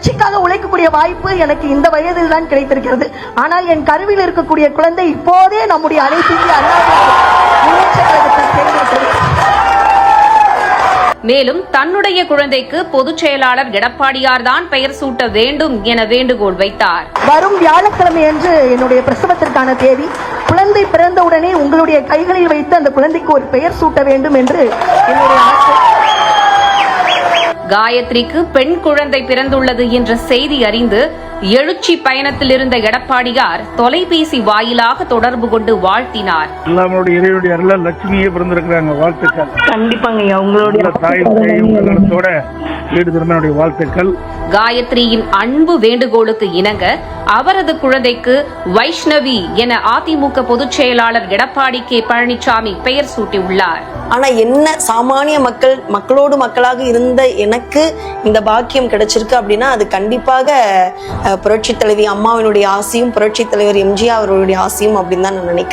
கட்சிக்காக உழைக்கக்கூடிய வாய்ப்பு எனக்கு இந்த வயதில் தான் கிடைத்திருக்கிறது. ஆனால் என் கருவில் இருக்கக்கூடிய குழந்தை இப்போதே நம்முடைய அனைத்து இந்திய அண்ணா முன்னேற்ற கழகத்தை சேர்ந்திருக்கிறது. மேலும் தன்னுடைய குழந்தைக்கு பொதுச் செயலாளர் எடப்பாடியார் தான் பெயர் சூட்ட வேண்டும் என வேண்டுகோள் வைத்தார். வரும் வியாழக்கிழமை அன்று என்னுடைய பிரசவத்திற்கான தேதி. குழந்தை பிறந்தவுடனே உங்களுடைய கைகளில் வைத்து அந்த குழந்தைக்கு ஒரு பெயர் சூட்ட வேண்டும் என்று என்னுடைய ஆசை. காயத்ரிக்கு பெண் குழந்தை பிறந்துள்ளது என்ற செய்தி அறிந்து எழுச்சி பயணத்தில் இருந்த எடப்பாடியார் தொலைபேசி வாயிலாக தொடர்பு கொண்டு வாழ்த்தினார். நம்மளுடைய இறைவனுடைய அருளால் லட்சுமியே பிறந்திருக்கிறாங்க. வாழ்த்துக்கள். கண்டிப்பாங்க உங்களுடைய தாயோட வீடு திருமண வாழ்த்துக்கள். காயத்ரியின் அன்பு வேண்டுகோளுக்கு இணங்க அவரது குழந்தைக்கு வைஷ்ணவி என அதிமுக பொதுச் செயலாளர் எடப்பாடி கே பழனிசாமி பெயர் சூட்டியுள்ளார். ஆனா என்ன சாமானிய மக்களோடு மக்களாக இருந்த எனக்கு இந்த பாக்கியம் கிடைச்சிருக்கு அப்படின்னா அது கண்டிப்பாக புரட்சி தலைவி அம்மாவினுடைய ஆசையும் புரட்சி தலைவர் எம்ஜிஆர் அவர்களுடைய ஆசையும் அப்படின்னு தான் நான் நினைக்கிறேன்.